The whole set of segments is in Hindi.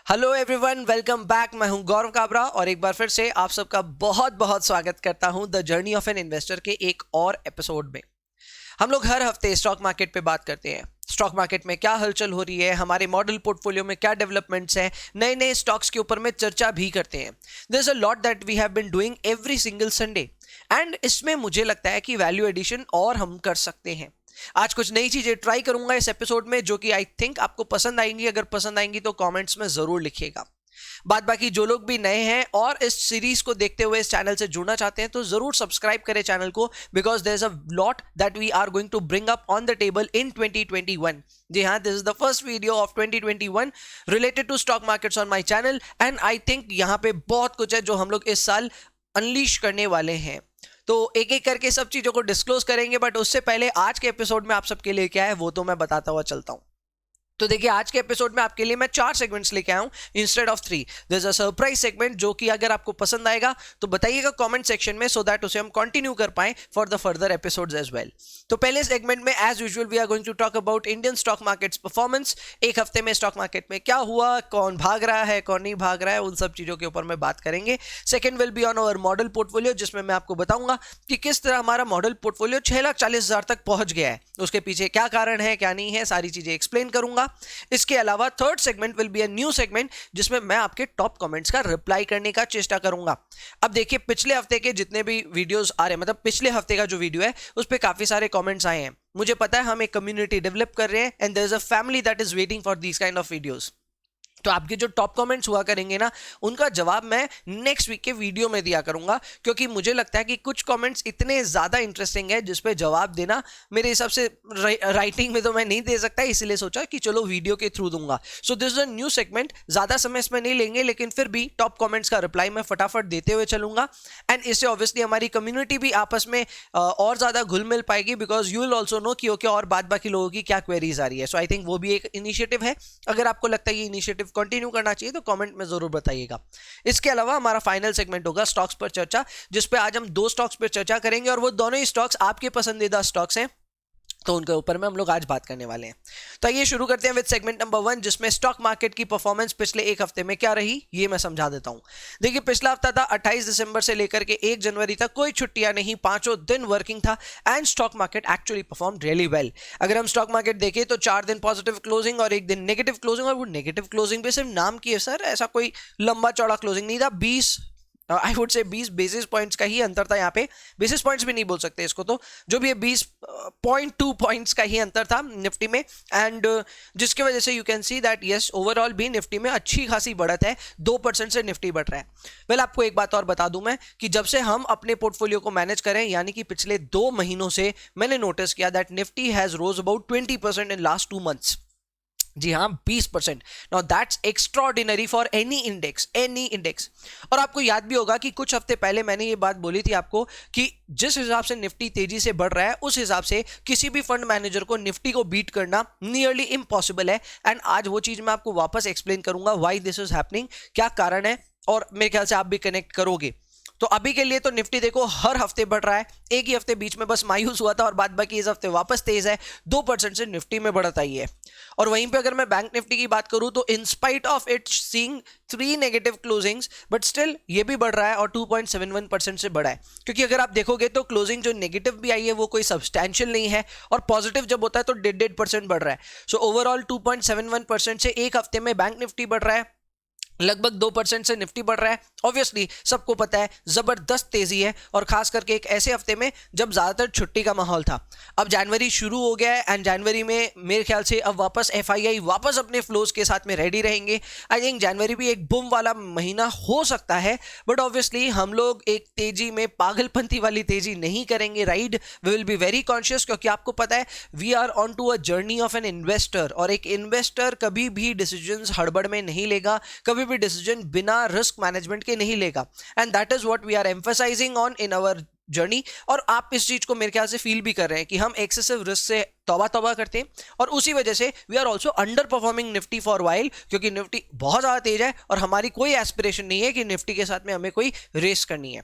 Hello everyone, welcome back. मैं हूं गौरव काबरा और एक बार फिर से आप सबका बहुत बहुत स्वागत करता हूं the journey of an investor के एक और एपिसोड में। हम लोग हर हफ्ते स्टॉक मार्केट पे बात करते हैं। स्टॉक मार्केट में क्या हलचल हो रही है, हमारे मॉडल पोर्टफोलियो में क्या डेवलपमेंट्स हैं, नए नए स्टॉक्स के ऊपर में चर्चा भी करते हैं। There is a lot that we have been doing every single Sunday and इसमें मुझे लगता है कि वैल्यू एडिशन और हम कर सकते हैं। आज कुछ नई चीजें ट्राई करूंगा इस एपिसोड में जो कि आई थिंक आपको पसंद आएंगी। अगर पसंद आएंगी तो कमेंट्स में जरूर लिखिएगा। बात बाकी जो लोग भी नए हैं और इस सीरीज को देखते हुए इस चैनल से जुड़ना चाहते हैं तो जरूर सब्सक्राइब करें चैनल को, because there is a lot that we are going to bring up on the table in 2021। जी हाँ, this is the first video of 2021 related to stock markets on my channel and I think यहाँ पे बहुत कुछ है जो हम लोग इस साल अनलीश करने वाले हैं। तो एक एक करके सब चीजों को डिस्क्लोज करेंगे, बट उससे पहले आज के एपिसोड में आप सबके लिए क्या है वो तो मैं बताता हुआ चलता हूं। तो देखिए, आज के एपिसोड में आपके लिए मैं 4 सेगमेंट्स लेके आया हूं instead of 3। There is a surprise segment जो कि अगर आपको पसंद आएगा तो बताइएगा कमेंट सेक्शन में, सो दैट उसे हम कंटिन्यू कर पाए for the further episodes as well. तो पहले सेगमेंट में as usual we are going to talk about Indian stock markets performance. एक हफ्ते में स्टॉक मार्केट में क्या हुआ, कौन भाग रहा है, कौन नहीं भाग रहा है, उन सब चीजों के ऊपर में बात करेंगे। Second will be on our model portfolio, जिसमें मैं आपको बताऊंगा कि किस तरह हमारा मॉडल पोर्टफोलियो 6,40,000 तक पहुंच गया है, उसके पीछे क्या कारण है, क्या नहीं है, सारी चीजें एक्सप्लेन करूंगा। इसके अलावा third segment will be a new segment जिसमें मैं आपके टॉप कमेंट्स का रिप्लाई करने का चेष्टा करूंगा। अब देखिए, पिछले हफ्ते के जितने भी वीडियोस आ रहे हैं, मतलब पिछले हफ्ते का जो वीडियो है उस पे काफी सारे कमेंट्स आए हैं। मुझे पता है हम एक कम्युनिटी डेवलप कर रहे हैं and there is a family that is waiting for these kind of videos. तो आपके जो टॉप कमेंट्स हुआ करेंगे ना, उनका जवाब मैं नेक्स्ट वीक के वीडियो में दिया करूंगा, क्योंकि मुझे लगता है कि कुछ कमेंट्स इतने ज्यादा इंटरेस्टिंग है जिस पे जवाब देना मेरे हिसाब से राइटिंग में तो मैं नहीं दे सकता, इसीलिए सोचा कि चलो वीडियो के थ्रू दूंगा। So this is a new segment, ज्यादा समय इसमें नहीं लेंगे, लेकिन फिर भी टॉप कमेंट्स का रिप्लाई मैं फटाफट देते हुए चलूंगा एंड इससे ऑब्वियसली हमारी कम्युनिटी भी आपस में और ज्यादा घुल मिल पाएगी, because you will also know कि ओके और बाद बाकी लोगों की क्या क्वेरीज आ रही है। सो आई थिंक वो भी एक इनिशिएटिव है। अगर आपको लगता है ये इनिशिएटिव कंटिन्यू करना चाहिए तो कमेंट में जरूर बताइएगा। इसके अलावा हमारा फाइनल सेगमेंट होगा स्टॉक्स पर चर्चा, जिस पे आज हम 2 स्टॉक्स पर चर्चा करेंगे और वो दोनों ही स्टॉक्स आपके पसंदीदा स्टॉक्स हैं, तो उनके ऊपर में हम लोग आज बात करने वाले हैं। तो आइए शुरू करते हैं विद सेगमेंट नंबर 1, जिसमें स्टॉक मार्केट की परफॉर्मेंस पिछले एक हफ्ते में क्या रही ये मैं समझा देता हूं। देखिए, पिछला हफ्ता था 28 दिसंबर से लेकर के 1 जनवरी तक, कोई छुट्टियां नहीं, 5 दिन वर्किंग था and stock market actually perform really well. अगर हम स्टॉक मार्केट देखें तो 4 दिन पॉजिटिव क्लोजिंग और 1 दिन नेगेटिव क्लोजिंग, और वो नेगेटिव क्लोजिंग भी सिर्फ नाम की है सर, ऐसा कोई लंबा चौड़ा क्लोजिंग नहीं था। 20 आई वुड से 20 बेसिस पॉइंट्स का ही अंतर था यहाँ पे। बेसिस पॉइंट्स भी नहीं बोल सकते इसको, तो जो भी है 20.2 पॉइंट्स का ही अंतर था निफ्टी में एंड जिसकी वजह से you can see that yes overall भी निफ्टी में अच्छी खासी बढ़त है, 2% से निफ्टी बढ़ रहा है। वेल, आपको एक बात और बता दूं मैं कि जब से हम अपने पोर्टफोलियो को मैनेज करें, यानी कि पिछले 2 महीनों से मैंने नोटिस किया that Nifty has rose about 20% in last 2 months. जी हाँ, 20%। Now that's extraordinary for any index. और आपको याद भी होगा कि कुछ हफ्ते पहले मैंने ये बात बोली थी आपको कि जिस हिसाब से निफ्टी तेजी से बढ़ रहा है उस हिसाब से किसी भी फंड मैनेजर को निफ्टी को बीट करना नियरली इम्पॉसिबल है। एंड आज वो चीज मैं आपको वापस एक्सप्लेन करूंगा व्हाई दिस इज हैपनिंग, क्या कारण है, और मेरे ख्याल से आप भी कनेक्ट करोगे। तो अभी के लिए तो निफ्टी देखो हर हफ्ते बढ़ रहा है, एक ही हफ्ते बीच में बस मायूस हुआ था और बाद बाकी इस हफ्ते वापस तेज है, 2% से निफ्टी में बढ़त आई है। और वहीं पे अगर मैं बैंक निफ्टी की बात करूं तो in spite of it seeing 3 negative closings, but still ये भी बढ़ रहा है और 2.71% से बढ़ा है। क्योंकि अगर आप देखोगे तो क्लोजिंग जो नेगेटिव भी आई है वो कोई सब्सटैंशियल नहीं है, और पॉजिटिव जब होता है तो 1.5% बढ़ रहा है। सो ओवरऑल 2.71% से एक हफ्ते में बैंक निफ्टी बढ़ रहा है, लगभग 2% से निफ्टी बढ़ रहा है। ऑब्वियसली सबको पता है जबरदस्त तेजी है, और खास करके एक ऐसे हफ्ते में जब ज्यादातर छुट्टी का माहौल था। अब जनवरी शुरू हो गया है एंड जनवरी में मेरे ख्याल से अब वापस एफआईआई वापस अपने फ्लोज के साथ में रेडी रहेंगे। आई थिंक जनवरी भी एक बूम वाला महीना हो सकता है, बट ऑब्वियसली हम लोग एक तेजी में पागलपंती वाली तेजी नहीं करेंगे, right. We will be very conscious, क्योंकि आपको पता है we are on to a journey of an investor, और एक इन्वेस्टर कभी भी डिसीजंस हड़बड़ में नहीं लेगा, कभी भी डिसीजन बिना रिस्क मैनेजमेंट के नहीं लेगा। And that is what we are emphasizing on in our journey. और आप इस चीज को मेरे ख्याल से फील भी कर रहे हैं कि हम एक्सेसिव रिस्क से तौबा तौबा करते हैं, और उसी वजह से we are also underperforming Nifty for while, क्योंकि निफ्टी बहुत ज्यादा तेज है और हमारी कोई एस्पिरेशन नहीं है कि निफ्टी के साथ में हमें कोई रेस करनी है।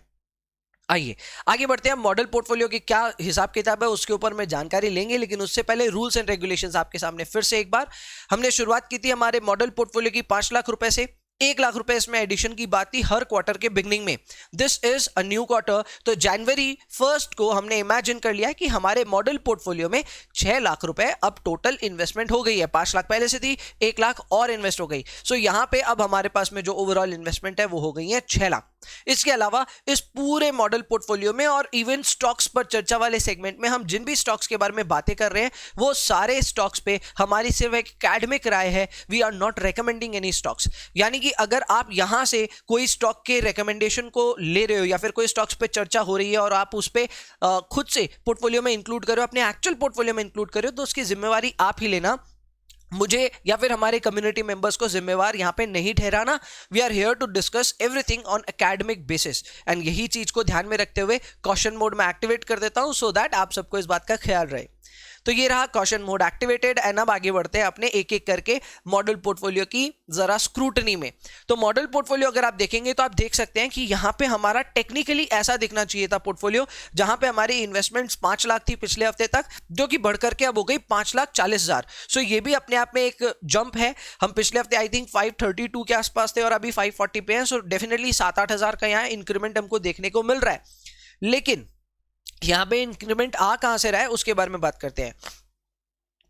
आइए आगे बढ़ते हैं। मॉडल पोर्टफोलियो की क्या हिसाब किताब है उसके ऊपर मैं जानकारी लेंगे, लेकिन उससे पहले रूल्स एंड रेगुलेशंस आपके सामने फिर से एक बार। हमने शुरुआत की थी हमारे मॉडल पोर्टफोलियो की 5 लाख रुपए से। 1 लाख रुपए इसमें एडिशन की बात थी हर क्वार्टर के बिगनिंग में। This is a new quarter, तो जनवरी 1 को हमने इमेजिन कर लिया कि हमारे मॉडल पोर्टफोलियो में 6 लाख रुपए अब टोटल इन्वेस्टमेंट हो गई है। 5 लाख पहले से थी, 1 लाख और इन्वेस्ट हो गई। सो यहां पे अब हमारे पास में जो ओवरऑल इन्वेस्टमेंट है वो हो गई है 6 लाख। इसके अलावा इस पूरे मॉडल पोर्टफोलियो में और इवन स्टॉक्स पर चर्चा वाले सेगमेंट में हम जिन भी स्टॉक्स के बारे में बातें कर रहे हैं वो सारे स्टॉक्स पे हमारी सिर्फ एक एकेडमिक राय है। We are not recommending any stocks. यानी कि अगर आप यहां से कोई स्टॉक के रिकमेंडेशन को ले रहे हो या फिर कोई स्टॉक्स पे चर्चा हो रही है और आप उस पे खुद से पोर्टफोलियो में इंक्लूड करो, अपने एक्चुअल पोर्टफोलियो में इंक्लूड करो, तो उसकी जिम्मेवारी आप ही लेना। मुझे या फिर हमारे कम्युनिटी मेंबर्स को जिम्मेवार यहां पे नहीं ठहराना। We are here to discuss everything on academic basis, and यही चीज को ध्यान में रखते हुए कॉशन मोड में एक्टिवेट कर देता हूं सो दैट आप सबको इस बात का ख्याल रहे। तो ये रहा कॉशन मोड एक्टिवेटेड। एंड अब आगे बढ़ते हैं अपने एक एक करके मॉडल पोर्टफोलियो की जरा स्क्रूटनी में। तो मॉडल पोर्टफोलियो अगर आप देखेंगे तो आप देख सकते हैं कि यहां पे हमारा टेक्निकली ऐसा दिखना चाहिए था पोर्टफोलियो, जहां पे हमारी इन्वेस्टमेंट्स 5 लाख थी पिछले हफ्ते तक, जो कि बढ़कर के अब हो गई 5,40,000। सो ये भी अपने आप में एक जंप है। हम पिछले हफ्ते आई थिंक 532 के आसपास थे और अभी 540 पे हैं। सो डेफिनेटली 7-8 हजार का यहाँ इंक्रीमेंट हमको देखने को मिल रहा है। लेकिन यहां पे इंक्रीमेंट आ कहां से रहा है उसके बारे में बात करते हैं।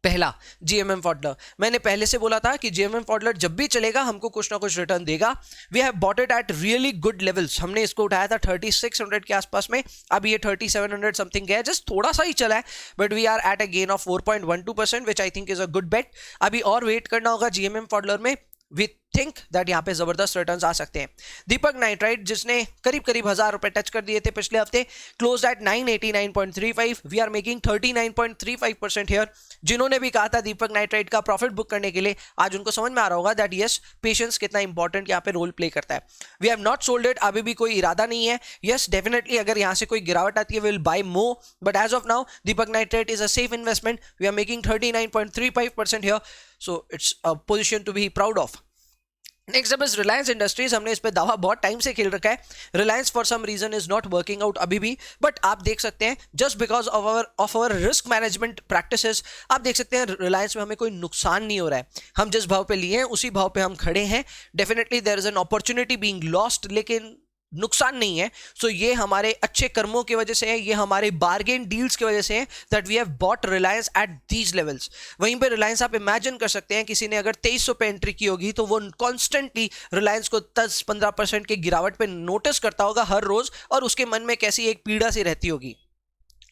पहला, जीएमएम फॉडलर। मैंने पहले से बोला था कि जीएमएम फॉडलर जब भी चलेगा हमको कुछ ना कुछ रिटर्न देगा। We have bought it at really good levels. हमने इसको उठाया था 3600 के आसपास में, अब ये 3700 समथिंग गया, जस्ट थोड़ा सा ही चला है, but we are at a gain of 4.12%, which I think is a good bet. अभी और वेट करना होगा जीएमएम फॉडलर में। वी थिंक दैट यहाँ पे जबरदस्त रिटर्न्स आ सकते हैं। दीपक नाइट्राइट जिसने करीब करीब 1000 रुपए टच कर दिए थे पिछले हफ्ते, close at 989.35। We are making 39.35% here. जिन्होंने भी कहा था दीपक नाइट्राइट का प्रॉफिट बुक करने के लिए, आज उनको समझ में आ रहा होगा दैट यस, पेशेंस कितना इंपॉर्टेंट यहाँ पे रोल प्ले करता है। We have not sold it, अभी भी कोई इरादा नहीं है। यस डेफिनेटली अगर यहाँ से कोई गिरावट आती है will buy more, but as of now Deepak Nitrite is a safe investment. We are making 39.35% here, so it's a position to be proud of. Next अब इज रिलायंस इंडस्ट्रीज। हमने इस पे दावा बहुत टाइम से खेल रखा है। Reliance for some reason is not working out अभी भी, बट आप देख सकते हैं just because of our risk management practices, आप देख सकते हैं रिलायंस में हमें कोई नुकसान नहीं हो रहा है। हम जिस भाव पे लिए हैं उसी भाव पे हम खड़े हैं। Definitely there is an opportunity being lost, लेकिन नुकसान नहीं है। सो ये हमारे अच्छे कर्मों की वजह से है, ये हमारे बार्गेन डील्स की वजह से है that we have bought Reliance at these levels. वहीं पे रिलायंस आप इमेजिन कर सकते हैं किसी ने अगर 2300 पे एंट्री की होगी तो वो कॉन्स्टेंटली रिलायंस को 10-15% की गिरावट पे नोटिस करता होगा हर रोज, और उसके मन में कैसी एक पीड़ा सी रहती होगी।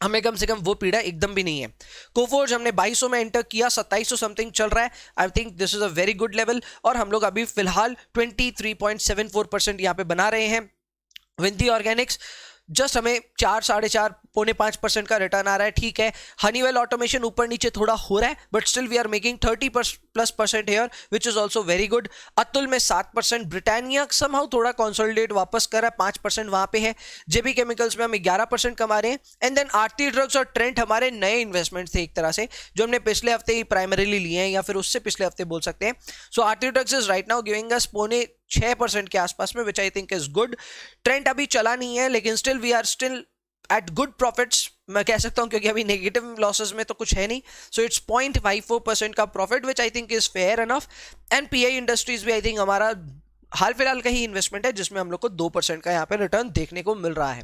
हमें कम से कम वो पीड़ा एकदम भी नहीं है। कोफोर्ज हमने 2200 में एंटर किया, 2700 समथिंग चल रहा है। I think this is a very good level, और हम लोग अभी फिलहाल 23.74% यहाँ पे बना रहे हैं। विंती ऑर्गेनिक्स जस्ट हमें 4-4.5-5% का रिटर्न आ रहा है, ठीक है। हनीवेल ऑटोमेशन ऊपर नीचे थोड़ा हो रहा है, but still we are making 30+% here, which is also very good. Atul में 7%, ब्रिटानिया समहाउ थोड़ा कंसोलिडेट वापस कर रहा है, 5% वहां पे है। जेबी केमिकल्स में हम 11% कमा रहे हैं। एंड देन आरती ड्रग्स और ट्रेंट हमारे नए इन्वेस्टमेंट थे एक तरह से, जो हमने पिछले हफ्ते ही प्राइमरीली लिए हैं या फिर उससे पिछले हफ्ते बोल सकते हैं। So Aarti drugs is right now giving us 6% के आसपास में, which I think is good. Trend अभी चला नहीं है, लेकिन still we are still at good profits, मैं कह सकता हूं, क्योंकि अभी नेगेटिव लॉसेस में तो कुछ है नहीं। सो इट्स 0.54% का profit, which I think is fair enough. And pi industries भी आई थिंक हमारा हाल फिलहाल का ही इन्वेस्टमेंट है, जिसमें हम लोग को 2% का यहाँ पे रिटर्न देखने को मिल रहा है।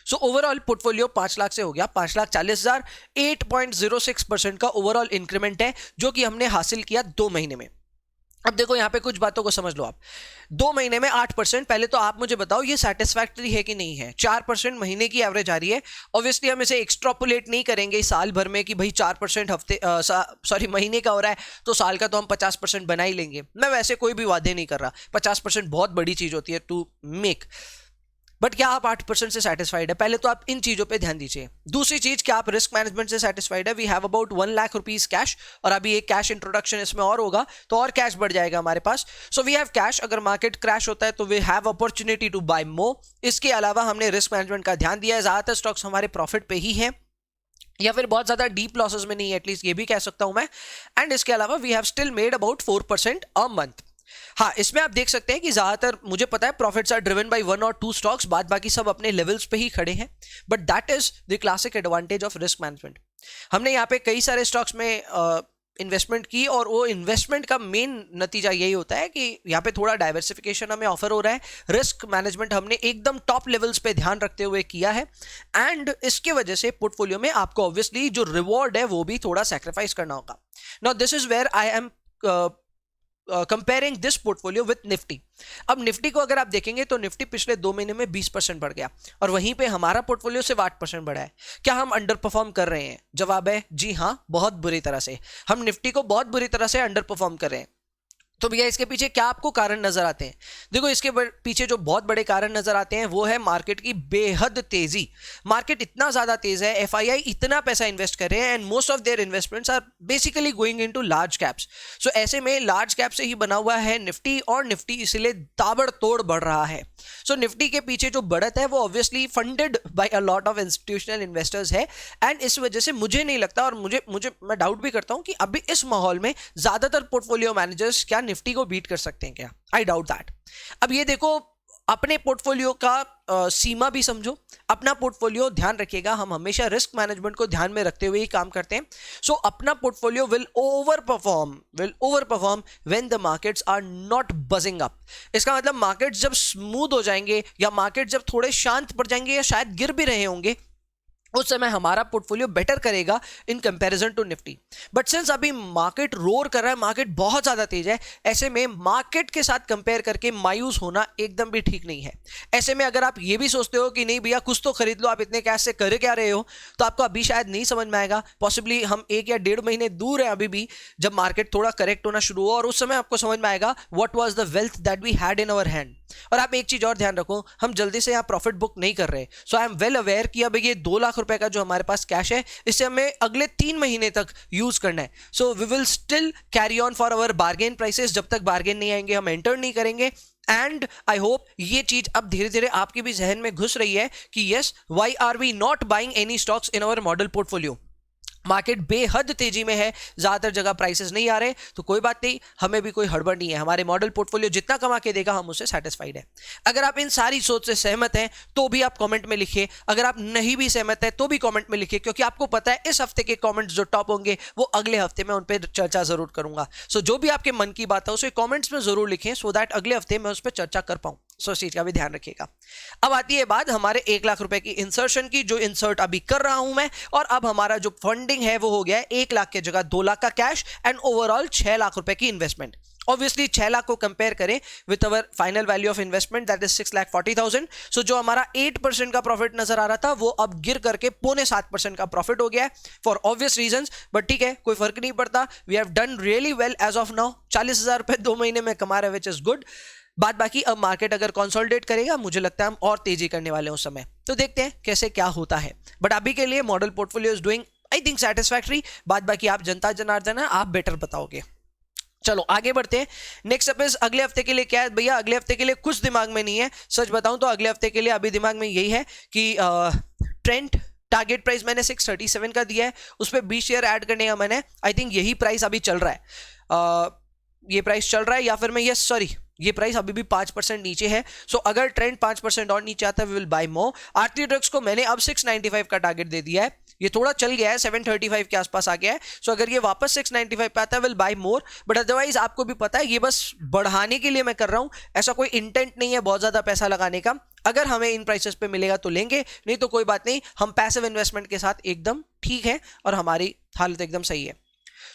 सो ओवरऑल पोर्टफोलियो 5 लाख से हो गया 5,40,000। 8.06% का ओवरऑल इंक्रीमेंट है, जो कि हमने हासिल किया 2 महीने में। अब देखो यहाँ पे कुछ बातों को समझ लो आप। 2 महीने में 8%, पहले तो आप मुझे बताओ ये सेटिस्फैक्टरी है कि नहीं है। 4% महीने की एवरेज आ रही है। ऑब्वियसली हम इसे एक्सट्रापोलेट नहीं करेंगे साल भर में कि भाई 4% महीने का हो रहा है तो साल का तो हम 50% बना ही लेंगे। मैं वैसे कोई भी वादे नहीं कर रहा, 50% बहुत बड़ी चीज होती है टू मेक, बट क्या आप 8% से सेटिस्फाइड है? पहले तो आप इन चीजों पे ध्यान दीजिए। दूसरी चीज, क्या आप रिस्क मैनेजमेंट से सेटिस्फाइड है? We have about 1 lakh rupees cash, और अभी एक कैश इंट्रोडक्शन इसमें और होगा तो और कैश बढ़ जाएगा हमारे पास। So we have cash. अगर मार्केट क्रैश होता है तो we have opportunity to buy more. इसके अलावा हमने रिस्क मैनेजमेंट का ध्यान दिया है। ज्यादातर स्टॉक्स हमारे प्रॉफिट पे ही है, या फिर बहुत ज्यादा डीप लॉसेस में नहीं है, एटलीस्ट ये भी कह सकता हूं मैं। एंड इसके अलावा we have still made about 4% a month. हाँ, इसमें आप देख सकते हैं कि ज्यादातर मुझे पता है profits are driven by one और टू स्टॉक्स, बाद बाकी सब अपने लेवल्स पे ही खड़े हैं, but that is the classic advantage of risk management. हमने यहाँ पे कई सारे स्टॉक्स में इन्वेस्टमेंट की, और वो इन्वेस्टमेंट का मेन नतीजा यही होता है कि यहाँ पे थोड़ा डाइवर्सिफिकेशन हमें ऑफर हो रहा है, रिस्क मैनेजमेंट हमने एकदम टॉप लेवल्स पे ध्यान रखते हुए किया है, एंड इसके वजह से पोर्टफोलियो में आपको ऑब्वियसली जो रिवॉर्ड है वो भी थोड़ा सैक्रिफाइस करना होगा। Now this is where I am comparing this portfolio with Nifty. अब निफ्टी को अगर आप देखेंगे तो निफ्टी पिछले 2 महीने में 20% बढ़ गया, और वहीं पे हमारा पोर्टफोलियो सिर्फ 8% बढ़ा है। क्या हम अंडर परफॉर्म कर रहे हैं? जवाब है जी हाँ, बहुत बुरी तरह से। हम निफ्टी को बहुत बुरी तरह से अंडर परफॉर्म कर रहे हैं। तो भैया इसके पीछे क्या आपको कारण नजर आते हैं? देखो, इसके पीछे जो बहुत बड़े कारण नजर आते हैं वो है मार्केट की बेहद तेजी। मार्केट इतना ज्यादा तेज है, एफआईआई इतना पैसा इन्वेस्ट कर रहे हैं, and most of their investments are basically going into large caps. So ऐसे में लार्ज कैप से ही बना हुआ है निफ्टी, और निफ्टी इसलिए ताबड़तोड़ बढ़ रहा है। सो निफ्टी के पीछे जो बढ़त है वो obviously funded by a lot of institutional investors है, एंड इस वजह से मुझे नहीं लगता, और मुझे मैं डाउट भी करता हूं कि अभी इस माहौल में ज्यादातर पोर्टफोलियो मैनेजर्स क्या निफ्टी को बीट कर सकते हैं क्या? I doubt that. अब ये देखो, अपने पोर्टफोलियो का सीमा भी समझो, अपना पोर्टफोलियो ध्यान रखिएगा। हम हमेशा रिस्क मैनेजमेंट को ध्यान में रखते हुए ही काम करते हैं। सो अपना portfolio will overperform when the markets are not buzzing up. इसका मतलब मार्केट्स जब स्मूथ हो जाएंगे, या मार्केट जब थोड़े शांत पड़ जाएंगे, या शायद गिर भी रहे होंगे, उस समय हमारा पोर्टफोलियो बेटर करेगा in comparison to Nifty. But since अभी मार्केट रोर कर रहा है, मार्केट बहुत ज्यादा तेज है, ऐसे में मार्केट के साथ कंपेयर करके मायूस होना एकदम भी ठीक नहीं है। ऐसे में अगर आप ये भी सोचते हो कि नहीं भैया कुछ तो खरीद लो, आप इतने कैश से कर क्या रहे हो, तो आपको अभी शायद नहीं समझ में आएगा। पॉसिबली हम 1 या 1.5 महीने दूर है अभी भी, जब मार्केट थोड़ा करेक्ट होना शुरू हो, और उस समय आपको समझ में आएगा what was the wealth that we had in our hand. और आप एक चीज और ध्यान रखो, हम जल्दी से यहाँ प्रॉफिट बुक नहीं कर रहे। सो आई एम वेल अवेयर कि अब ये 2 लाख रुपए का जो हमारे पास कैश है, इससे हमें अगले 3 महीने तक यूज करना है। So we will still carry on for our bargain prices. जब तक बार्गेन नहीं आएंगे हम एंटर नहीं करेंगे। एंड आई होप ये चीज अब धीरे धीरे आपके भी जहन में घुस रही है कि yes, why are we not buying any stocks in our model portfolio. Market बेहद तेजी में है, ज्यादातर जगह प्राइसेस नहीं आ रहे, तो कोई बात नहीं, हमें भी कोई हड़बड़ नहीं है। हमारे मॉडल पोर्टफोलियो जितना कमा के देगा हम उससे सेटिस्फाइड है। अगर आप इन सारी सोच से सहमत हैं तो भी आप कमेंट में लिखिए, अगर आप नहीं भी सहमत है तो भी कमेंट में लिखिए, क्योंकि आपको पता है इस हफ्ते के कमेंट्स जो टॉप होंगे वो अगले हफ्ते में उन पर चर्चा जरूर करूंगा। सो जो भी आपके मन की बात है उसे कॉमेंट्स में जरूर लिखें, सो दैट अगले हफ्ते मैं उस पर चर्चा कर पाऊं। सो इस चीज का भी ध्यान रखिएगा। अब आती है बात हमारे 1 लाख रुपए की इंसर्शन की, जो इंसर्ट अभी कर रहा हूं मैं, और अब हमारा जो फंडिंग है वो हो गया है 1 लाख के जगह 2 लाख का कैश, एंड ओवरऑल 6 लाख रुपए की इन्वेस्टमेंट। ऑब्वियसली 6 लाख को कंपेयर करें with our final value of investment that is 6,40,000। सो जो हमारा 8% का प्रॉफिट नजर आ रहा था वो अब गिर करके 6.25% का प्रॉफिट हो गया है, फॉर ऑब्वियस रीजंस। बट ठीक है, कोई फर्क नहीं पड़ता। We have done really well as of now. 40,000 रुपए 2 महीने में कमा रहे, विच इज गुड। बाद बाकी अब मार्केट अगर कंसोलिडेट करेगा, मुझे लगता है हम और तेजी करने वाले हैं उस समय, तो देखते हैं कैसे क्या होता है। बट अभी के लिए model portfolio is doing I think satisfactory. बाद बाकी आप जनता जनार्दन है, आप बेटर बताओगे। चलो आगे बढ़ते हैं। नेक्स्ट अप इज अगले हफ्ते के लिए क्या है भैया? अगले हफ्ते के लिए कुछ दिमाग में नहीं है, सच बताऊं तो अगले हफ्ते के लिए अभी दिमाग में यही है कि ट्रेंड टारगेट प्राइस मैंने 637 का दिया है, उस पर 20 शेयर ऐड करने का मैंने, आई थिंक यही प्राइस अभी चल रहा है। ये प्राइस चल रहा है, या फिर मैं ये प्राइस अभी भी 5% नीचे है। सो अगर ट्रेंड 5% और नीचे आता है we will buy more. Aarti Drugs को मैंने अब 695 का टारगेट दे दिया है, ये थोड़ा चल गया है, 735 के आसपास आ गया है। सो अगर ये वापस 695 पे आता है will buy more. But otherwise आपको भी पता है ये बस बढ़ाने के लिए मैं कर रहा हूं, ऐसा कोई इंटेंट नहीं है बहुत ज्यादा पैसा लगाने का। अगर हमें इन प्राइसेस पे मिलेगा तो लेंगे, नहीं तो कोई बात नहीं, हम पैसिव इन्वेस्टमेंट के साथ एकदम ठीक है और हमारी हालत एकदम सही है।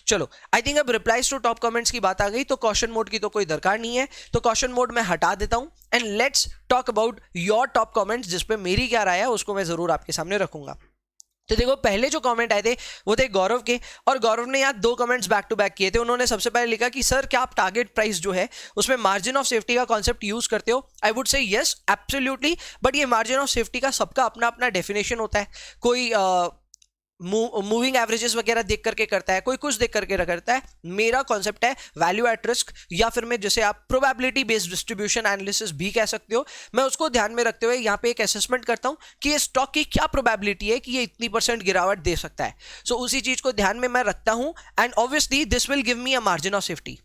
चलो आई थिंक अब रिप्लाईज टू टॉप कमेंट्स की बात आ गई, तो कॉशन मोड की तो कोई दरकार नहीं है, तो कॉशन मोड मैं हटा देता हूं and let's talk about your top comments, जिसपे मेरी क्या राय है उसको मैं जरूर आपके सामने रखूंगा। तो देखो पहले जो कमेंट आए थे वो थे गौरव के, और गौरव ने यहाँ 2 कमेंट्स बैक टू बैक किए थे। उन्होंने सबसे पहले लिखा कि सर क्या आप टारगेट प्राइस जो है उसमें मार्जिन ऑफ सेफ्टी का कॉन्सेप्ट यूज करते हो? आई वुड से यस एब्सोल्युटली, बट ये मार्जिन ऑफ सेफ्टी का सबका अपना अपना डेफिनेशन होता है। कोई मूविंग एवरेजेस वगैरह देख करके करता है, कोई कुछ देख करके करता है। मेरा कॉन्सेप्ट है वैल्यू एट रिस्क, या फिर मैं जैसे आप प्रोबेबिलिटी बेस्ड डिस्ट्रीब्यूशन एनालिसिस भी कह सकते हो। मैं उसको ध्यान में रखते हुए यहाँ पे एक असेसमेंट करता हूँ कि ये स्टॉक की क्या प्रोबेबिलिटी है कि ये इतनी % गिरावट दे सकता है। सो उसी चीज को ध्यान में मैं रखता हूँ, and obviously this will give me a margin of safety.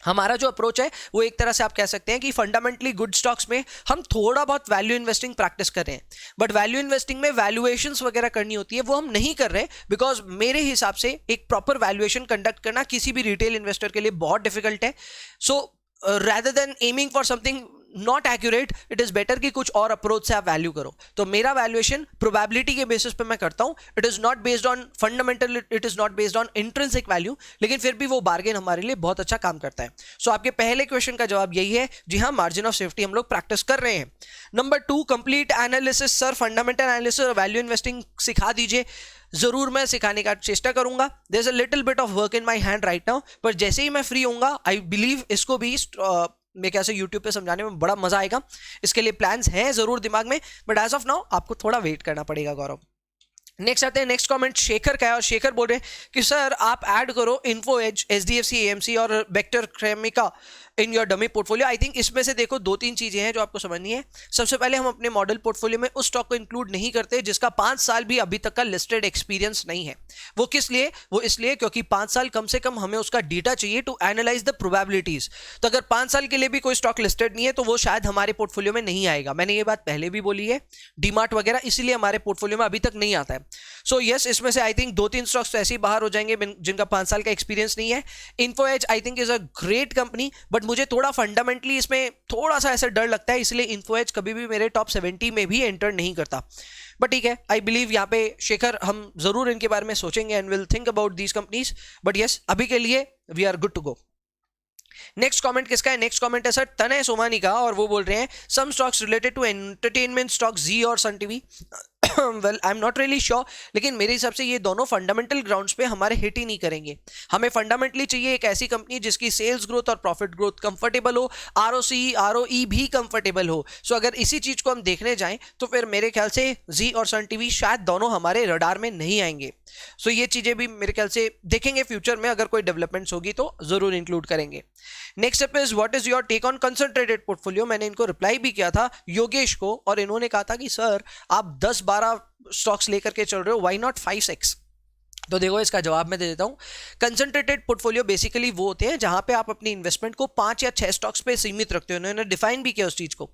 हमारा जो अप्रोच है वो एक तरह से आप कह सकते हैं कि फंडामेंटली गुड स्टॉक्स में हम थोड़ा बहुत वैल्यू इन्वेस्टिंग प्रैक्टिस कर रहे हैं, बट वैल्यू इन्वेस्टिंग में वैल्यूएशंस वगैरह करनी होती है वो हम नहीं कर रहे, बिकॉज मेरे हिसाब से एक प्रॉपर वैल्यूएशन कंडक्ट करना किसी भी रिटेल इन्वेस्टर के लिए बहुत डिफिकल्ट है. सो rather than aiming for something not accurate, it is better कि कुछ और अप्रोच से आप वैल्यू करो. तो मेरा वैल्यूएशन प्रोबेबिलिटी के बेसिस पे मैं करता हूं. It is not based on fundamental, it is not based on intrinsic value, लेकिन फिर भी वो बार्गेन हमारे लिए बहुत अच्छा काम करता है. सो आपके पहले क्वेश्चन का जवाब यही है, जी हाँ, मार्जिन ऑफ सेफ्टी हम लोग प्रैक्टिस कर रहे हैं. Number 2, complete analysis. Sir fundamental analysis और वैल्यू इन्वेस्टिंग सिखा दीजिए. जरूर मैं सिखाने का चेष्टा करूंगा. There is a little bit of work in my hand right now, पर जैसे ही मैं फ्री होऊंगा आई बिलीव इसको भी मैं कैसे YouTube पे समझाने में बड़ा मजा आएगा. इसके लिए प्लान्स हैं जरूर दिमाग में, बट एज ऑफ नाउ आपको थोड़ा वेट करना पड़ेगा. गौरव, नेक्स्ट आते हैं. नेक्स्ट कमेंट शेखर का है और शेखर बोल रहे हैं कि सर आप ऐड करो इन्फो एज, HDFC AMC और vector Cremica in your dummy portfolio. I think इसमें से देखो 2-3 चीजें हैं जो आपको समझनी है. सबसे पहले हम अपने मॉडल पोर्टफोलियो में उस स्टॉक को इंक्लूड नहीं करते जिसका 5 साल भी अभी तक का लिस्टेड एक्सपीरियंस नहीं है. वो किस लिए? वो इसलिए क्योंकि 5 साल कम से कम हमें उसका डेटा चाहिए टू एनालाइज द प्रोबेबिलिटीज. तो अगर 5 साल के लिए भी कोई स्टॉक लिस्टेड नहीं है तो वो शायद हमारे पोर्टफोलियो में नहीं आएगा. मैंने ये बात पहले भी बोली है. डीमार्ट वगैरह इसीलिए हमारे पोर्टफोलियो में अभी तक नहीं आता है. सो यस, इसमें से आई थिंक 2-3 स्टॉक्स तो ऐसे ही बाहर हो जाएंगे जिनका 5 साल का एक्सपीरियंस नहीं है. Info Edge I think is a great company, but मुझे थोड़ा फंडामेंटली इसमें थोड़ा सा ऐसा डर लगता है, इसलिए इन्फो एज कभी भी मेरे टॉप 70 में भी एंटर नहीं करता. बट ठीक है, आई बिलीव यहाँ पे शेखर हम जरूर इनके बारे में सोचेंगे and will think about these companies. But yes, अभी के लिए we are good to go. Next comment किसका है? नेक्स्ट कमेंट है सर तनय सोमानी का, और वो बोल रहे हैं some stocks related to entertainment stock Zee और Sun TV. Well I am not really sure, लेकिन मेरे हिसाब से ये दोनों फंडामेंटल ग्राउंड्स पे हमारे हिट ही नहीं करेंगे. हमें फंडामेंटली चाहिए एक ऐसी कंपनी जिसकी सेल्स ग्रोथ और प्रॉफिट ग्रोथ कंफर्टेबल हो, ROCE ROE भी कंफर्टेबल हो. सो अगर इसी चीज को हम देखने जाएं तो फिर मेरे ख्याल से जी और सन टीवी शायद दोनों हमारे रडार में नहीं आएंगे. सो ये चीजें भी मेरे ख्याल से देखेंगे फ्यूचर में, अगर कोई डेवलपमेंट्स होगी तो जरूर इंक्लूड करेंगे. Next up is what is your take on concentrated portfolio. मैंने इनको रिप्लाई भी किया था योगेश को, और इन्होंने कहा था कि सर आप 10-12 स्टॉक्स लेकर के चल रहे हो, व्हाई नॉट 5-6. तो देखो इसका जवाब मैं दे देता हूं. कंसंट्रेटेड पोर्टफोलियो बेसिकली वो होते हैं जहां पे आप अपनी इन्वेस्टमेंट को 5 या 6 स्टॉक्स पे सीमित रखते हो. उन्होंने डिफाइन भी किया उस चीज को,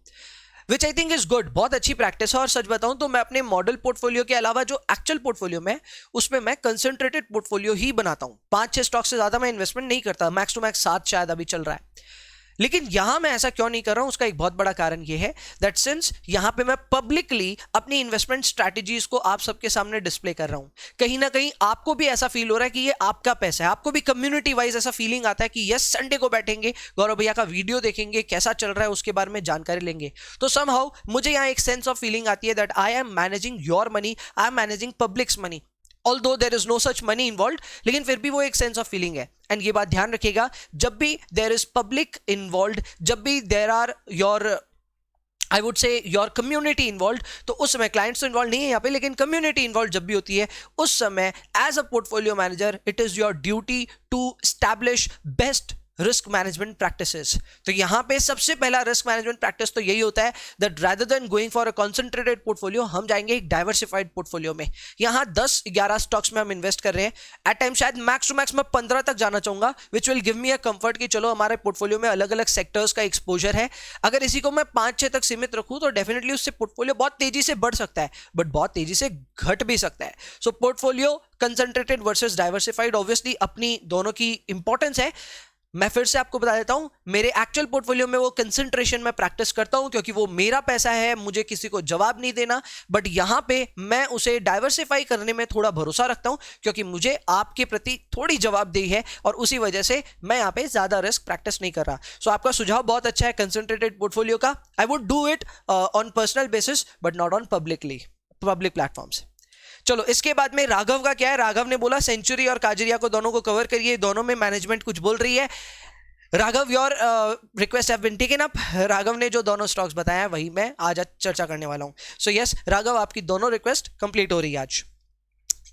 विच आई थिंक इज गुड. बहुत अच्छी प्रैक्टिस है. और सच बताऊं तो मैं अपने मॉडल पोर्टफोलियो के अलावा जो एक्चुअल पोर्टफोलियो में उसमें मैं कंसंट्रेटेड पोर्टफोलियो ही बनाता हूं. 5-6 स्टॉक से ज्यादा मैं इन्वेस्टमेंट नहीं करता. मैक्स टू मैक्स 7 शायद अभी चल रहा है. लेकिन यहां मैं ऐसा क्यों नहीं कर रहा हूं, उसका एक बहुत बड़ा कारण यह है दैट सिंस यहां पे मैं पब्लिकली अपनी इन्वेस्टमेंट स्ट्रैटेजीज को आप सबके सामने डिस्प्ले कर रहा हूं. कहीं ना कहीं आपको भी ऐसा फील हो रहा है कि ये आपका पैसा है. आपको भी कम्युनिटी वाइज ऐसा फीलिंग आता है कि यस, संडे को बैठेंगे, गौरव भैया का वीडियो देखेंगे, कैसा चल रहा है उसके बारे में जानकारी लेंगे. तो समहाउ मुझे यहां एक सेंस ऑफ फीलिंग आती है that I am managing your money, I am managing publics money. Although there is no such money involved, लेकिन फिर भी वो एक सेंस ऑफ फीलिंग है. एंड ये बात ध्यान रखिएगा, जब भी देयर इज पब्लिक इन्वॉल्व, जब भी there are your I would say your community involve, तो उस समय क्लाइंट्स तो इन्वॉल्व नहीं है यहाँ पे, लेकिन कम्युनिटी इन्वॉल्व जब भी होती है उस समय as a portfolio manager it is your duty to establish best risk management practices. तो यहां पे सबसे पहला रिस्क मैनेजमेंट प्रैक्टिस तो यही होता है that rather than going for a concentrated portfolio हम जाएंगे एक डाइवर्सिफाइड पोर्टफोलियो में. यहां 10-11 स्टॉक्स में हम इन्वेस्ट कर रहे हैं. एट टाइम शायद मैक्स टू मैक्स मैं 15 तक जाना चाहूंगा, which will give me a comfort कि चलो हमारे पोर्टफोलियो में अलग अलग सेक्टर्स का एक्सपोजर है. अगर इसी को मैं 5-6 तक सीमित रखूं तो डेफिनेटली उससे पोर्टफोलियो बहुत तेजी से बढ़ सकता है, बट बहुत तेजी से घट भी सकता है. So portfolio concentrated versus diversified obviously अपनी दोनों की इंपॉर्टेंस है. मैं फिर से आपको बता देता हूं, मेरे एक्चुअल पोर्टफोलियो में वो कंसंट्रेशन में प्रैक्टिस करता हूं क्योंकि वो मेरा पैसा है, मुझे किसी को जवाब नहीं देना. बट यहां पे मैं उसे डाइवर्सिफाई करने में थोड़ा भरोसा रखता हूं क्योंकि मुझे आपके प्रति थोड़ी जवाबदेही है, और उसी वजह से मैं यहां पे ज्यादा रिस्क प्रैक्टिस नहीं कर रहा. सो आपका सुझाव बहुत अच्छा है कंसंट्रेटेड पोर्टफोलियो का. I would do it on personal basis but not on public platforms. चलो इसके बाद में राघव का क्या है. राघव ने बोला सेंचुरी और काजरिया को दोनों को कवर करिए, दोनों में मैनेजमेंट कुछ बोल रही है. Raghav your request have been taken up. Raghav ने जो दोनों स्टॉक्स बताया है वही मैं आज चर्चा करने वाला हूं. सो यस राघव, आपकी दोनों रिक्वेस्ट कंप्लीट हो रही है आज.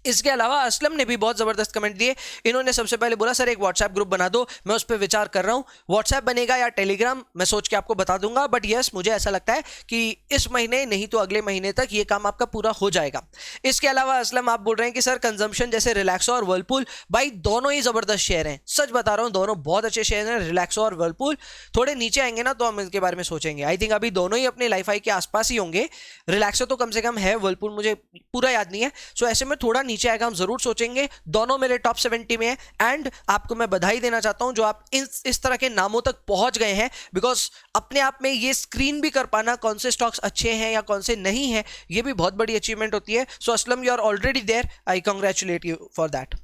इसके अलावा असलम ने भी बहुत जबरदस्त कमेंट दिए। इन्होंने सबसे पहले बोला सर एक व्हाट्सएप ग्रुप बना दो, मैं उस पर विचार कर रहा हूं, व्हाट्सएप बनेगा या टेलीग्राम मैं सोच के आपको बता दूंगा, बट यस मुझे ऐसा लगता है कि इस महीने नहीं तो अगले महीने तक ये काम आपका पूरा हो जाएगा। इसके अलावा असलम आप बोल रहे हैं कि सर कंजम्पशन जैसे रिलैक्सो और वर्लपूल, भाई दोनों ही जबरदस्त शेयर हैं, सच बता रहा हूं दोनों बहुत अच्छे शेयर हैं। रिलैक्सो और वर्लपूल थोड़े नीचे आएंगे ना तो हम इनके बारे में सोचेंगे। आई थिंक अभी दोनों ही अपने लाइफ हाई के आसपास ही होंगे। रिलैक्सो तो कम से कम है, वर्लपूल मुझे पूरा याद नहीं है, सो ऐसे में थोड़ा नीचे आएगा, हम जरूर सोचेंगे। दोनों मेरे टॉप 70 में है एंड आपको मैं बधाई देना चाहता हूं जो आप इस तरह के नामों तक पहुंच गए हैं, बिकॉज अपने आप में ये स्क्रीन भी कर पाना कौन से स्टॉक्स अच्छे हैं या कौन से नहीं है, ये भी बहुत बड़ी अचीवमेंट होती है। So Aslam you are already there, I congratulate you for that.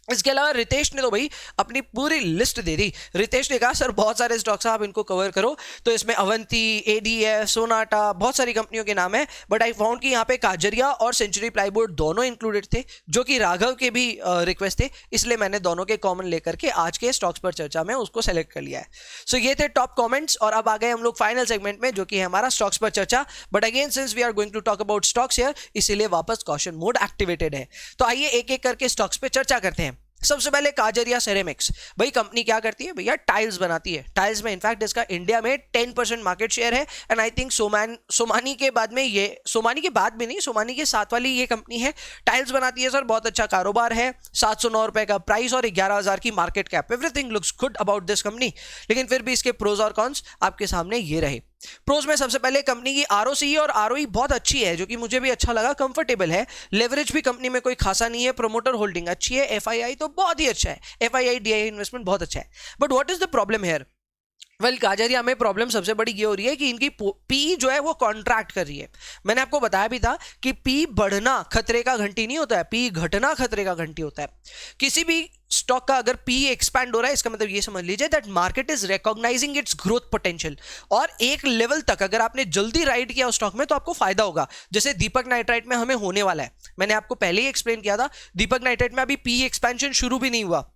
इसके अलावा रितेश ने तो भाई अपनी पूरी लिस्ट दे दी। रितेश ने कहा सर बहुत सारे स्टॉक्स आप इनको कवर करो, तो इसमें अवंती, एडीएफ, सोनाटा, बहुत सारी कंपनियों के नाम है, बट आई फाउंड कि यहाँ पे काजरिया और सेंचुरी प्लाईबोर्ड दोनों इंक्लूडेड थे, जो कि राघव के भी रिक्वेस्ट थे, इसलिए मैंने दोनों के कॉमन लेकर के आज के स्टॉक्स पर चर्चा में उसको सेलेक्ट कर लिया है। सो ये थे टॉप कॉमेंट्स और अब आ गए हम लोग फाइनल सेगमेंट में, जो कि है हमारा स्टॉक्स पर चर्चा। But again since we are going to talk about stocks here, इसीलिए वापस कॉशन मोड एक्टिवेटेड है। तो आइए एक एक करके स्टॉक्स पे चर्चा करते हैं। सबसे पहले काजरिया सेरेमिक्स, भाई कंपनी क्या करती है भैया, टाइल्स बनाती है। टाइल्स में इनफैक्ट इसका इंडिया में 10% मार्केट शेयर है एंड आई थिंक सोमानी के बाद में ये, सोमानी के बाद भी नहीं, सोमानी के साथ वाली ये कंपनी है। टाइल्स बनाती है सर, बहुत अच्छा कारोबार है, 709 रुपए का प्राइस और 11,000 की market cap, everything looks good about this company. लेकिन फिर भी इसके प्रोज और कॉन्स आपके सामने ये रहे। प्रोज में सबसे पहले कंपनी की आरओसी और आरओई बहुत अच्छी है, जो कि मुझे भी अच्छा लगा, कंफर्टेबल है। लेवरेज भी कंपनी में कोई खासा नहीं है, प्रोमोटर होल्डिंग अच्छी है, एफआईआई तो बहुत ही अच्छा है, एफआईआई डीआई इन्वेस्टमेंट बहुत अच्छा है। But what is the problem here? Well Kajaria में प्रॉब्लम सबसे बड़ी ये हो रही है कि इनकी पी जो है वो कॉन्ट्रैक्ट कर रही है। मैंने आपको बताया भी था कि पी बढ़ना खतरे का घंटी नहीं होता है, पी घटना खतरे का घंटी होता है। किसी भी स्टॉक का अगर पी एक्सपैंड हो रहा है, इसका मतलब ये समझ लीजिए that market is recognising it's growth potential, और एक लेवल तक अगर आपने जल्दी राइड किया उस स्टॉक में तो आपको फायदा होगा, जैसे दीपक नाइट्राइट में हमें होने वाला है। मैंने आपको पहले ही एक्सप्लेन किया था, दीपक नाइट्राइट में अभी पी एक्सपेंशन शुरू भी नहीं हुआ,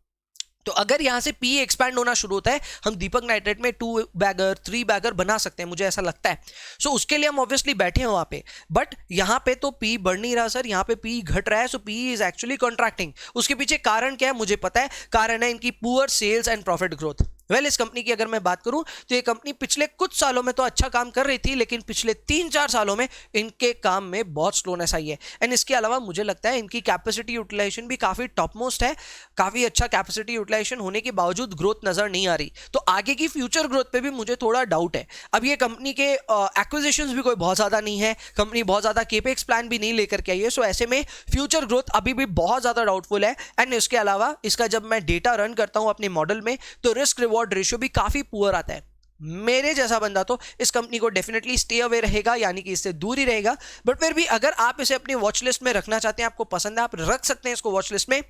तो अगर यहां से पी एक्सपैंड होना शुरू होता है, हम दीपक नाइट्रेट में 2 बैगर 3 बैगर बना सकते हैं, मुझे ऐसा लगता है। सो उसके लिए हम ऑब्वियसली बैठे हैं वहां पे, बट यहां पे तो पी बढ़ नहीं रहा सर, यहां पे पी घट रहा है। सो पी इज एक्चुअली कॉन्ट्रैक्टिंग। उसके पीछे कारण क्या है मुझे पता है, कारण है इनकी poor sales and profit growth. Well इस कंपनी की अगर मैं बात करूं तो ये कंपनी पिछले कुछ सालों में तो अच्छा काम कर रही थी, लेकिन पिछले 3-4 सालों में इनके काम में बहुत स्लोनेस आई है। एंड इसके अलावा मुझे लगता है इनकी कैपेसिटी यूटिलाइजेशन भी काफी टॉप मोस्ट है, काफी अच्छा कैपेसिटी यूटिलाइजेशन होने के बावजूद ग्रोथ नजर नहीं आ रही, तो आगे की फ्यूचर ग्रोथ पे भी मुझे थोड़ा डाउट है। अब ये कंपनी के एक्विजिशंस भी कोई बहुत ज्यादा नहीं है, कंपनी बहुत ज्यादा केपेक्स प्लान भी नहीं लेकर के आई है, सो ऐसे में फ्यूचर ग्रोथ अभी भी बहुत ज्यादा डाउटफुल है। एंड इसके अलावा इसका जब मैं डेटा रन करता हूं अपने मॉडल में तो रिस्क रिवॉर्ड रेशियो भी काफी पुअर आता है। मेरे जैसा बंदा तो इस कंपनी को डेफिनेटली स्टे अवे रहेगा, यानी कि इससे दूर ही रहेगा। बट फिर भी अगर आप इसे अपनी वॉच लिस्ट में रखना चाहते हैं, आपको पसंद है, आप रख सकते हैं इसको वॉच लिस्ट में।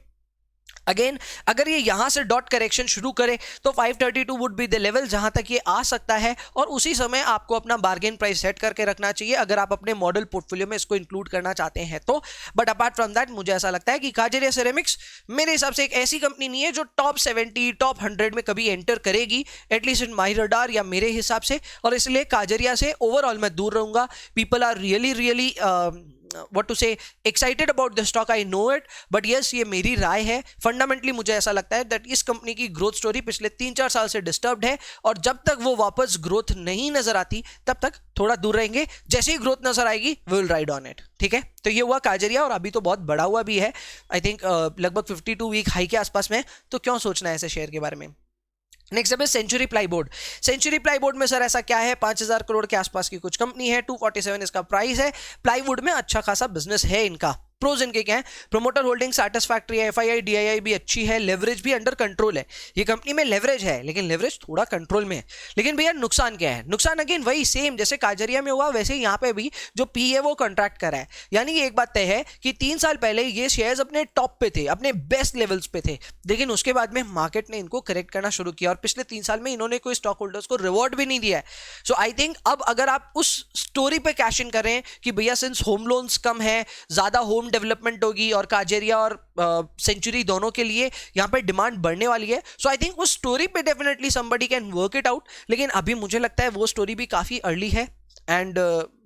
अगेन अगर ये यहां से डॉट करेक्शन शुरू करे तो 532 वुड बी द लेवल जहां तक ये आ सकता है, और उसी समय आपको अपना बार्गेन प्राइस सेट करके रखना चाहिए अगर आप अपने मॉडल पोर्टफोलियो में इसको इंक्लूड करना चाहते हैं तो। बट अपार्ट फ्रॉम दैट मुझे ऐसा लगता है कि काजरिया सेरेमिक्स मेरे हिसाब से एक ऐसी कंपनी नहीं है जो टॉप 70 टॉप 100 में कभी एंटर करेगी, एटलीस्ट इन माई रडार या मेरे हिसाब से, और इसलिए काजरिया से ओवरऑल मैं दूर रहूंगा। People are really what to say excited about the stock, I know it, but yes ये मेरी राय है। फंडामेंटली मुझे ऐसा लगता है दैट इस कंपनी की ग्रोथ स्टोरी पिछले 3-4 साल से डिस्टर्ब्ड है, और जब तक वो वापस ग्रोथ नहीं नजर आती तब तक थोड़ा दूर रहेंगे। जैसे ही ग्रोथ नजर आएगी we will ride on it, ठीक है। तो ये हुआ काजरिया, और अभी तो बहुत बड़ा हुआ भी है, आई थिंक लगभग 52 वीक हाई के आसपास में, तो क्यों सोचना है ऐसे शेयर के बारे में। नेक्स्ट है सेंचुरी प्लाईबोर्ड। सेंचुरी प्लाईबोर्ड में सर ऐसा क्या है, 5,000 करोड़ के आसपास की कुछ कंपनी है, 247 इसका प्राइस है। प्लाईवुड में अच्छा खासा बिजनेस है इनका। प्रोज इनके क्या है, प्रोमोटर होल्डिंग सैटिस्फैक्टरी है, एफआईआई डीआईआई भी अच्छी है, लेवरेज भी अंडर कंट्रोल है। ये कंपनी में लेवरेज है, लेकिन लेवरेज थोड़ा कंट्रोल में है। लेकिन भैया नुकसान क्या है, नुकसान अगेन वही सेम जैसे काजरिया में हुआ वैसे ही यहाँ पे भी जो पी है वो कॉन्ट्रैक्ट करा है। यानी कि एक बात तय है कि 3 साल पहले ये शेयर्स अपने टॉप पे थे, अपने बेस्ट लेवल्स पे थे, लेकिन उसके बाद में मार्केट ने इनको करेक्ट करना शुरू किया, और पिछले 3 साल में इन्होंने कोई स्टॉक होल्डर्स को रिवॉर्ड भी नहीं दिया है। सो आई थिंक अब अगर आप उस स्टोरी पे कैश इन करें कि भैया सिंस होम लोन्स कम है, ज्यादा होम डेवलपमेंट होगी, और काजरिया और सेंचुरी दोनों के लिए यहां पे डिमांड बढ़ने वाली है, सो आई थिंक उस स्टोरी पे definitely somebody can work it out. लेकिन अभी मुझे लगता है वो स्टोरी भी काफी अर्ली है, एंड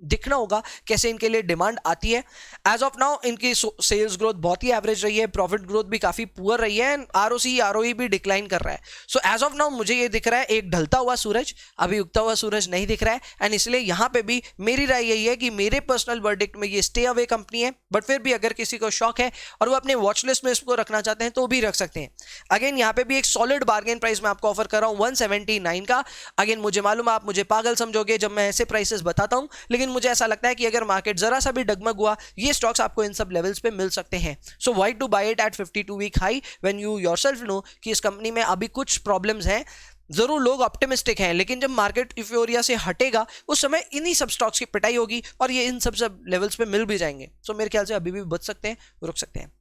दिखना होगा कैसे इनके लिए डिमांड आती है। एज ऑफ नाउ इनकी सेल्स ग्रोथ बहुत ही एवरेज रही है, प्रॉफिट ग्रोथ भी काफी पुअर रही है, एंड आरओसी आरओई भी डिक्लाइन कर रहा है। सो एज ऑफ नाउ मुझे ये दिख रहा है एक ढलता हुआ सूरज, अभी उगता हुआ सूरज नहीं दिख रहा है। एंड इसलिए यहां पे भी मेरी राय यही है कि मेरे पर्सनल वर्डिक्ट में ये स्टे अवे कंपनी है, बट फिर भी अगर किसी को शौक है और वो अपने वॉच लिस्ट में इसको रखना चाहते हैं तो भी रख सकते हैं। अगेन यहाँ पे भी एक सॉलिड बार्गेन प्राइस मैं आपको ऑफर कर रहा हूं 179 का। अगेन मुझे मालूम है आप मुझे पागल समझोगे जब मैं ऐसे प्राइसेस बताता हूं, लेकिन मुझे ऐसा लगता है कि अगर मार्केट जरा सा भी डगमग हुआ, ये स्टॉक्स आपको इन सब लेवल्स पे मिल सकते हैं। So why to buy it at 52 week high when you yourself know कि इस कंपनी में अभी कुछ प्रॉब्लम्स हैं। जरूर लोग ऑप्टिमिस्टिक हैं, लेकिन जब मार्केट इफ्योरिया से हटेगा उस समय इन्हीं सब स्टॉक्स की पिटाई होगी और ये इन सब लेवल्स पे मिल भी जाएंगे। सो मेरे ख्याल से अभी भी बच सकते हैं, रुक सकते हैं।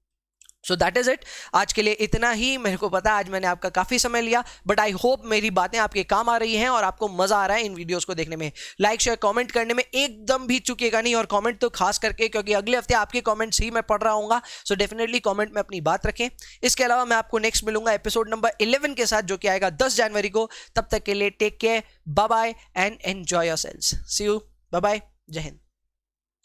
सो दैट इज इट, आज के लिए इतना ही। मेरे को पता है आज मैंने आपका काफी समय लिया, बट आई होप मेरी बातें आपके काम आ रही हैं और आपको मजा आ रहा है इन वीडियोस को देखने में। लाइक शेयर कमेंट करने में एकदम भी चुकेगा नहीं, और कमेंट तो खास करके, क्योंकि अगले हफ्ते आपके कमेंट्स ही मैं पढ़ रहा हूँ। सो डेफिनेटली कमेंट में अपनी बात रखें। इसके अलावा मैं आपको नेक्स्ट मिलूंगा एपिसोड नंबर 11 के साथ, जो कि आएगा 10 जनवरी को। तब तक के लिए take care, bye bye and enjoy yourselves. See you, bye bye, जय हिंद।